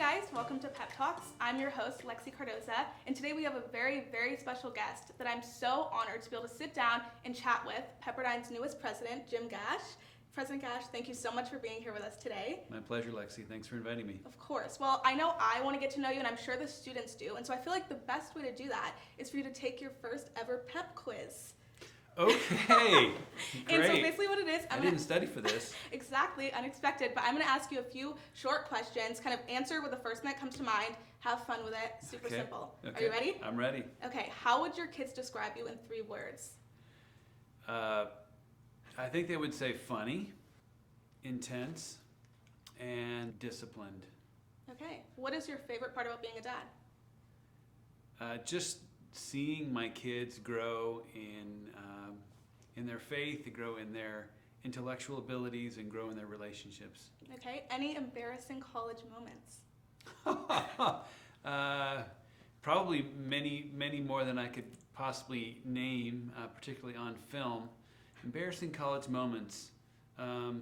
guys, welcome to PeppTalks. I'm your host, Lexi Cardoza, and today we have a very, very special guest that I'm so honored to be able to sit down and chat with, Pepperdine's newest president, Jim Gash. President Gash, thank you so much for being here with us today. My pleasure, Lexi. Thanks for inviting me. Of course. Well, I know I want to get to know you, and I'm sure the students do, and so I feel like the best way to do that is for you to take your first ever Pep quiz. Okay, And so great. basically what it is, I didn't study for this. Exactly, unexpected, but I'm going to ask you a few short questions, kind of answer with the first thing that comes to mind, have fun with it, super Okay. simple. Okay. Are you ready? I'm ready. Okay, how would your kids describe you in 3 words? I think they would say funny, intense, and disciplined. Okay, what is your favorite part about being a dad? Just seeing my kids grow in their faith, to grow in their intellectual abilities, and grow in their relationships. Okay, any embarrassing college moments? Probably many more than I could possibly name, particularly on film. Embarrassing college moments. I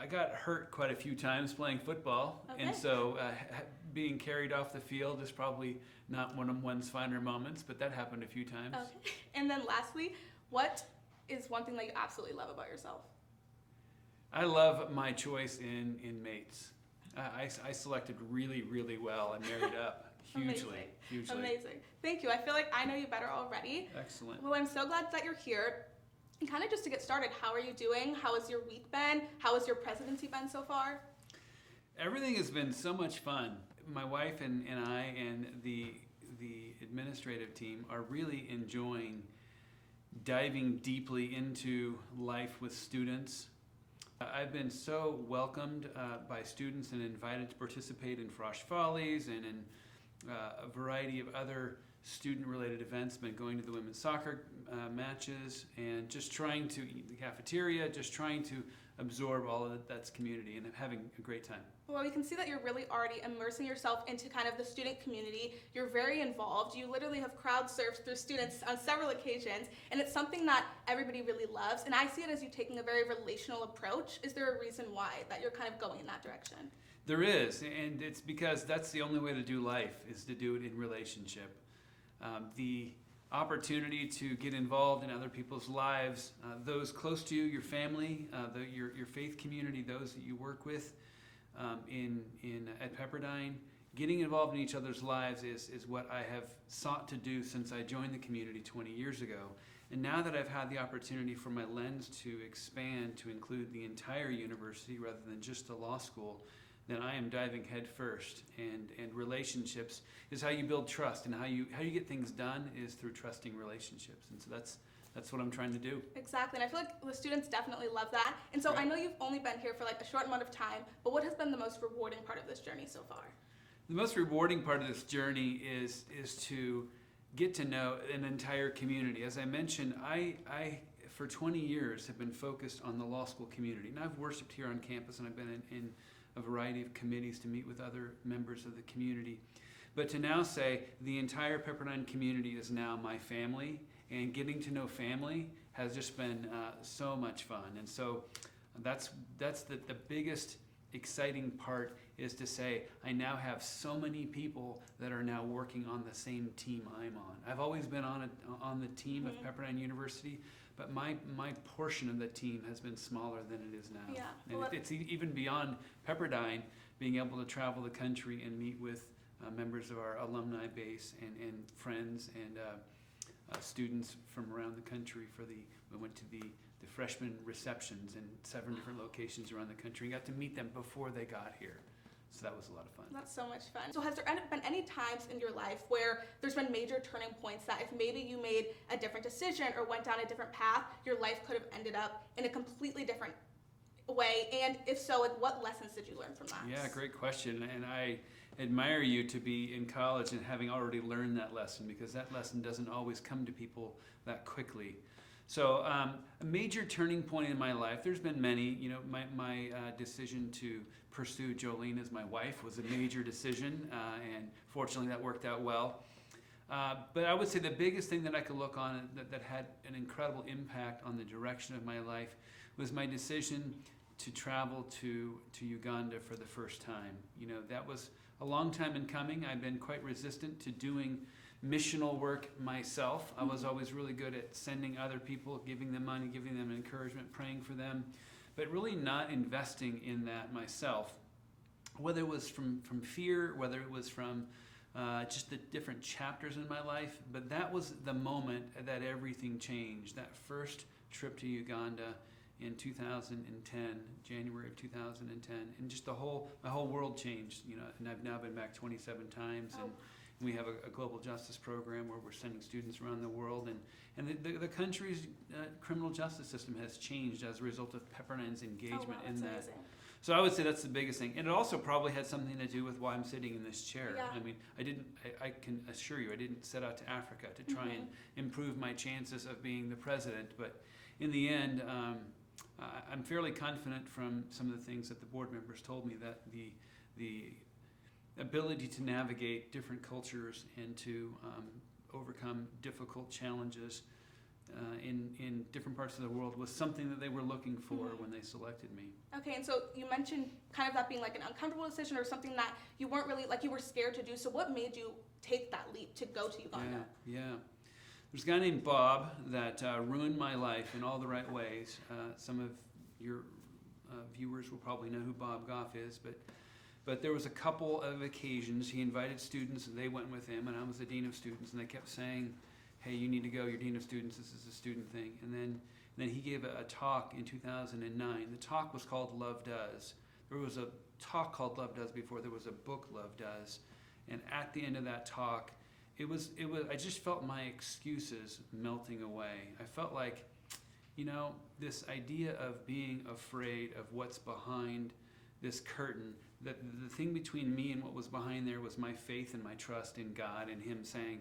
got hurt quite a few times playing football, Okay. and so being carried off the field is probably not one of one's finer moments, but that happened a few times. Okay, and then lastly, what is one thing that you absolutely love about yourself? I love my choice in mates. I selected really well and married up hugely. Amazing. Thank you. I feel like I know you better already. Excellent. Well, I'm so glad that you're here. And kind of just to get started, how are you doing? How has your week been? How has your presidency been so far? Everything has been so much fun. My wife and I and the administrative team are really enjoying diving deeply into life with students. I've been so welcomed by students and invited to participate in Frosh Follies and in a variety of other student-related events. Been going to the women's soccer matches and just trying to eat in the cafeteria, just trying to absorb all of that's community and having a great time. Well, we can see that you're really already immersing yourself into kind of the student community. You're very involved. You literally have crowd surfed through students on several occasions, and it's something that everybody really loves. And I see it as you taking a very relational approach. Is there a reason why that you're kind of going in that direction? There is, and it's because that's the only way to do life, is to do it in relationship. The opportunity to get involved in other people's lives, those close to you, your family, your faith community, those that you work with at Pepperdine, getting involved in each other's lives is what I have sought to do since I joined the community 20 years ago. And now that I've had the opportunity for my lens to expand to include the entire university rather than just the law school, then I am diving head first. And relationships is how you build trust, and how you get things done is through trusting relationships. And so that's what I'm trying to do. Exactly, and I feel like the students definitely love that. And so Right. I know you've only been here for like a short amount of time, but what has been the most rewarding part of this journey so far? The most rewarding part of this journey is to get to know an entire community. As I mentioned, I for 20 years have been focused on the law school community, and I've worshiped here on campus, and I've been in a variety of committees to meet with other members of the community. But to now say the entire Pepperdine community is now my family, and getting to know family has just been so much fun. And so that's the biggest exciting part, is to say I now have so many people that are now working on the same team I'm on. I've always been on the team of Pepperdine University, but my portion of the team has been smaller than it is now. Yeah. And Well, it's even beyond Pepperdine, being able to travel the country and meet with members of our alumni base and friends and students from around the country. We went to the freshman receptions in 7 different locations around the country and got to meet them before they got here. So that was a lot of fun. That's so much fun. So has there been any times in your life where there's been major turning points that if maybe you made a different decision or went down a different path, your life could have ended up in a completely different way? And if so, like, what lessons did you learn from that? Yeah, great question. And I admire you to be in college and having already learned that lesson, because that lesson doesn't always come to people that quickly. So a major turning point in my life, there's been many. You know, my decision to pursue Jolene as my wife was a major decision, and fortunately that worked out well. But I would say the biggest thing that I could look on that had an incredible impact on the direction of my life was my decision to travel to Uganda for the first time. You know, that was a long time in coming. I've been quite resistant to doing missional work myself. I was always really good at sending other people, giving them money, giving them encouragement, praying for them, but really not investing in that myself. Whether it was from fear, whether it was from just the different chapters in my life, but that was the moment that everything changed. That first trip to Uganda in 2010, January of 2010, and just my whole world changed. You know, and I've now been back 27 times, and we have a global justice program where we're sending students around the world, and the country's criminal justice system has changed as a result of Pepperdine's engagement in that. Amazing. So I would say that's the biggest thing, and it also probably had something to do with why I'm sitting in this chair. Yeah. I mean, I can assure you, I didn't set out to Africa to try and improve my chances of being the president, but in the end, I'm fairly confident from some of the things that the board members told me that the ability to navigate different cultures and to overcome difficult challenges in different parts of the world was something that they were looking for when they selected me. Okay, and so you mentioned kind of that being like an uncomfortable decision or something that you weren't really, like you were scared to do. So what made you take that leap to go to Uganda? Yeah. There's a guy named Bob that ruined my life in all the right ways. Some of your viewers will probably know who Bob Goff is, but there was a couple of occasions he invited students and they went with him, and I was the dean of students, and they kept saying, hey, you need to go, you're dean of students, this is a student thing. And then he gave a talk in 2009. The talk was called Love Does. There was a talk called Love Does before there was a book, Love Does. And at the end of that talk, I just felt my excuses melting away. I felt like, you know, this idea of being afraid of what's behind this curtain, that the thing between me and what was behind there was my faith and my trust in God, and him saying,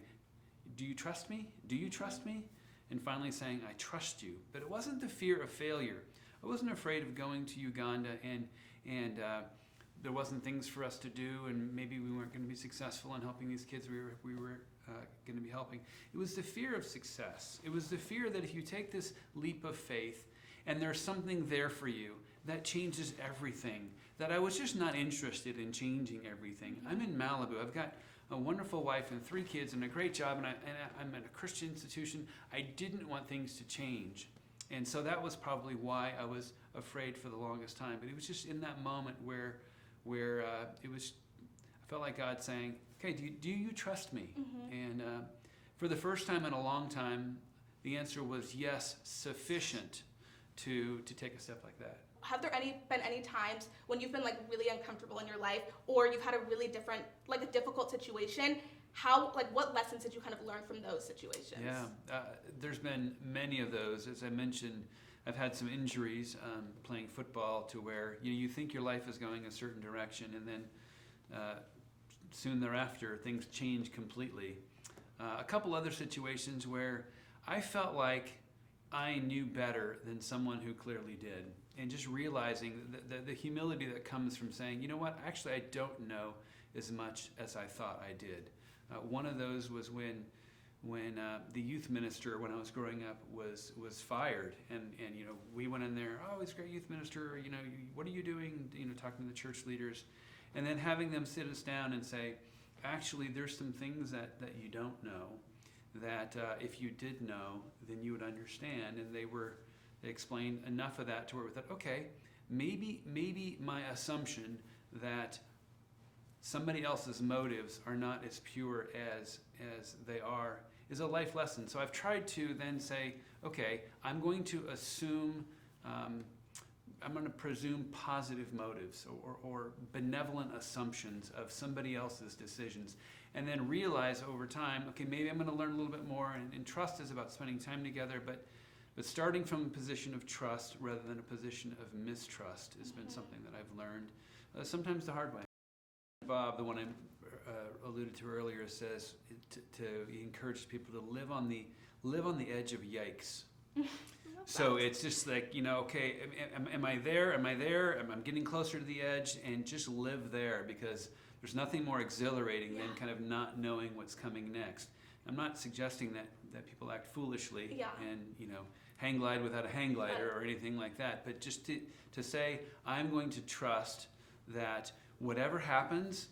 do you trust me? Do you trust me? And finally saying, I trust you. But it wasn't the fear of failure. I wasn't afraid of going to Uganda and there wasn't things for us to do, and maybe we weren't going to be successful in helping these kids we were going to be helping. It was the fear of success. It was the fear that if you take this leap of faith and there's something there for you that changes everything, that I was just not interested in changing everything. I'm in Malibu. I've got a wonderful wife and 3 kids and a great job, and I'm at a Christian institution. I didn't want things to change. And so that was probably why I was afraid for the longest time. But it was just in that moment where it was, I felt like God saying, okay, do you trust me? And for the first time in a long time, the answer was yes, sufficient to take a step like that. Have there been any times when you've been like really uncomfortable in your life, or you've had a really different, like a difficult situation? What lessons did you kind of learn from those situations? Yeah, there's been many of those. As I mentioned, I've had some injuries playing football to where you think your life is going a certain direction, and then soon thereafter things change completely. A couple other situations where I felt like I knew better than someone who clearly did, and just realizing the humility that comes from saying, you know what, actually I don't know as much as I thought I did. One of those was when the youth minister, when I was growing up, was fired, and we went in there, oh, he's a great youth minister, what are you doing, talking to the church leaders, and then having them sit us down and say, actually there's some things that you don't know, that if you did know, then you would understand. And they explained enough of that to where we thought, okay, maybe my assumption that somebody else's motives are not as pure as they are is a life lesson. So I've tried to then say, okay, I'm going to assume, I'm going to presume positive motives or benevolent assumptions of somebody else's decisions, and then realize over time, okay, maybe I'm going to learn a little bit more, and trust is about spending time together, but starting from a position of trust rather than a position of mistrust has been something that I've learned, sometimes the hard way. Bob, the one I alluded to earlier, says he encourages people to live on the edge of yikes. So it's just like, okay, am I there? Am I there? Am I getting closer to the edge? And just live there, because there's nothing more exhilarating than kind of not knowing what's coming next. I'm not suggesting that people act foolishly and hang glide without a hang glider or anything like that, but just to say, I'm going to trust that whatever happens,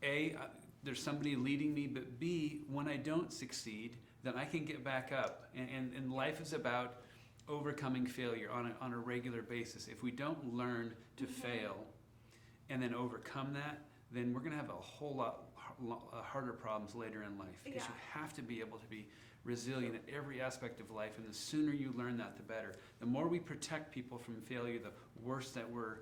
A, there's somebody leading me, but B, when I don't succeed, then I can get back up. And life is about overcoming failure on a regular basis. If we don't learn to fail and then overcome that, then we're going to have a whole lot harder problems later in life, because you have to be able to be resilient at every aspect of life, and the sooner you learn that, the better. The more we protect people from failure, the worse that we're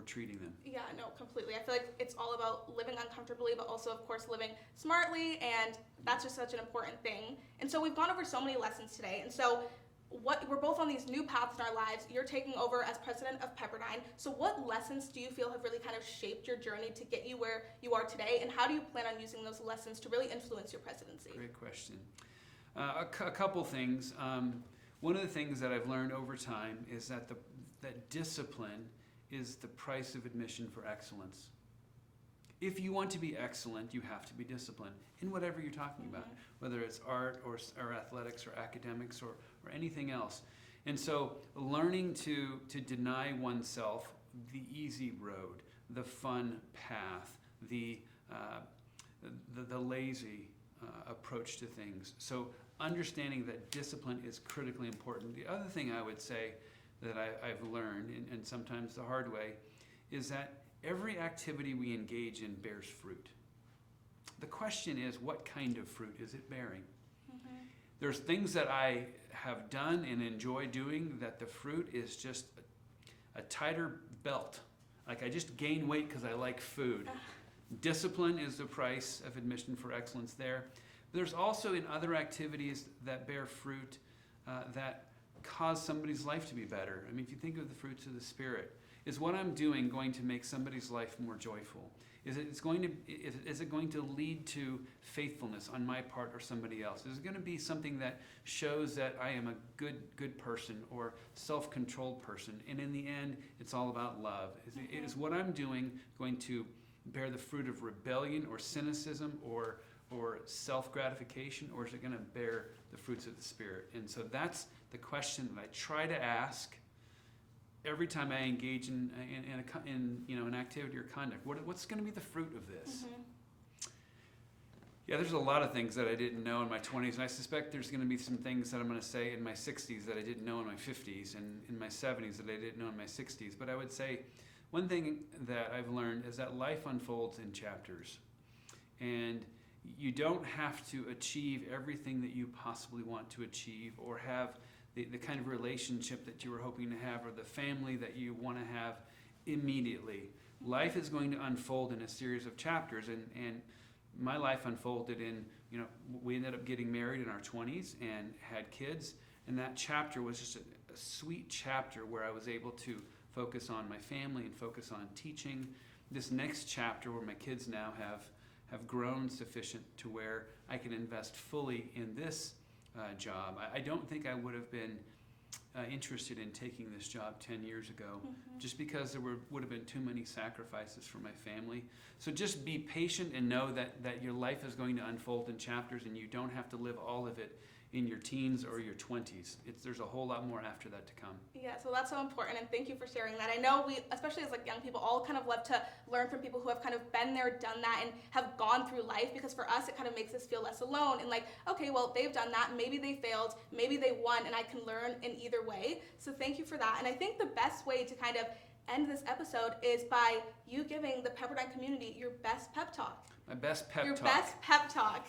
treating them. Yeah, no, completely. I feel like it's all about living uncomfortably, but also, of course, living smartly, and that's just such an important thing. And so we've gone over so many lessons today, and so we're both on these new paths in our lives. You're taking over as president of Pepperdine. So what lessons do you feel have really kind of shaped your journey to get you where you are today, and how do you plan on using those lessons to really influence your presidency? Great question. A couple things. One of the things that I've learned over time is that that discipline is the price of admission for excellence. If you want to be excellent, you have to be disciplined in whatever you're talking about, whether it's art or athletics or academics or anything else. And so learning to deny oneself the easy road, the fun path, the lazy approach to things. So understanding that discipline is critically important. The other thing I would say that I've learned, and sometimes the hard way, is that every activity we engage in bears fruit. The question is, what kind of fruit is it bearing? There's things that I have done and enjoy doing that the fruit is just a tighter belt. Like I just gain weight because I like food. Discipline is the price of admission for excellence there. There's also in other activities that bear fruit that cause somebody's life to be better. I mean, if you think of the fruits of the Spirit, is what I'm doing going to make somebody's life more joyful? Is it going to lead to faithfulness on my part or somebody else? Is it going to be something that shows that I am a good person or self-controlled person? And in the end, it's all about love. Is what I'm doing going to bear the fruit of rebellion or cynicism or self-gratification, or is it going to bear the fruits of the Spirit? And so that's the question that I try to ask every time I engage in an activity or conduct. What's going to be the fruit of this? Yeah, there's a lot of things that I didn't know in my 20s, and I suspect there's going to be some things that I'm going to say in my 60s that I didn't know in my 50s, and in my 70s that I didn't know in my 60s. But I would say one thing that I've learned is that life unfolds in chapters, and you don't have to achieve everything that you possibly want to achieve or have the kind of relationship that you were hoping to have or the family that you want to have immediately. Life is going to unfold in a series of chapters, and my life unfolded in, we ended up getting married in our 20s and had kids, and that chapter was just a sweet chapter where I was able to focus on my family and focus on teaching. This next chapter where my kids now have grown sufficient to where I can invest fully in this job. I don't think I would have been interested in taking this job 10 years ago, just because there would have been too many sacrifices for my family. So just be patient and know that your life is going to unfold in chapters, and you don't have to live all of it in your teens or your 20s. There's a whole lot more after that to come. Yeah, so that's so important, and thank you for sharing that. I know we, especially as young people, all kind of love to learn from people who have kind of been there, done that, and have gone through life, because for us it kind of makes us feel less alone, and okay, well, they've done that, maybe they failed, maybe they won, and I can learn in either way. So thank you for that. And I think the best way to kind of end this episode is by you giving the Pepperdine community your best pep talk. My best pep talk. talk. Your best pep talk.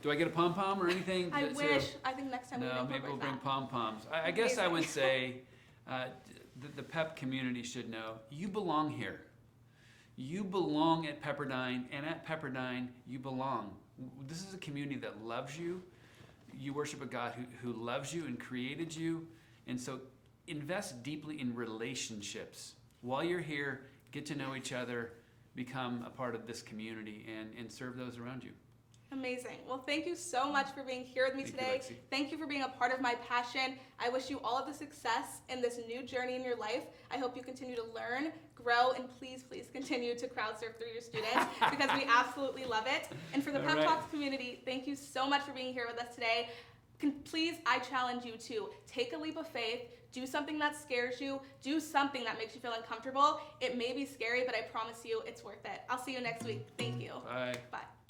Do I get a pom-pom or anything? I wish. I think next time No, maybe we'll bring pom-poms. I guess I would say the Pep community should know you belong here. You belong at Pepperdine, and at Pepperdine, you belong. This is a community that loves you. You worship a God who loves you and created you. And so invest deeply in relationships. While you're here, get to know each other, become a part of this community, and serve those around you. Amazing. Well, thank you so much for being here with me today. Thank you for being a part of my passion. I wish you all of the success in this new journey in your life. I hope you continue to learn, grow, and please continue to crowd surf through your students, because we absolutely love it. And for the PeppTalks community, thank you so much for being here with us today. Please, I challenge you to take a leap of faith, do something that scares you, do something that makes you feel uncomfortable. It may be scary, but I promise you it's worth it. I'll see you next week. Thank you. Bye. Bye.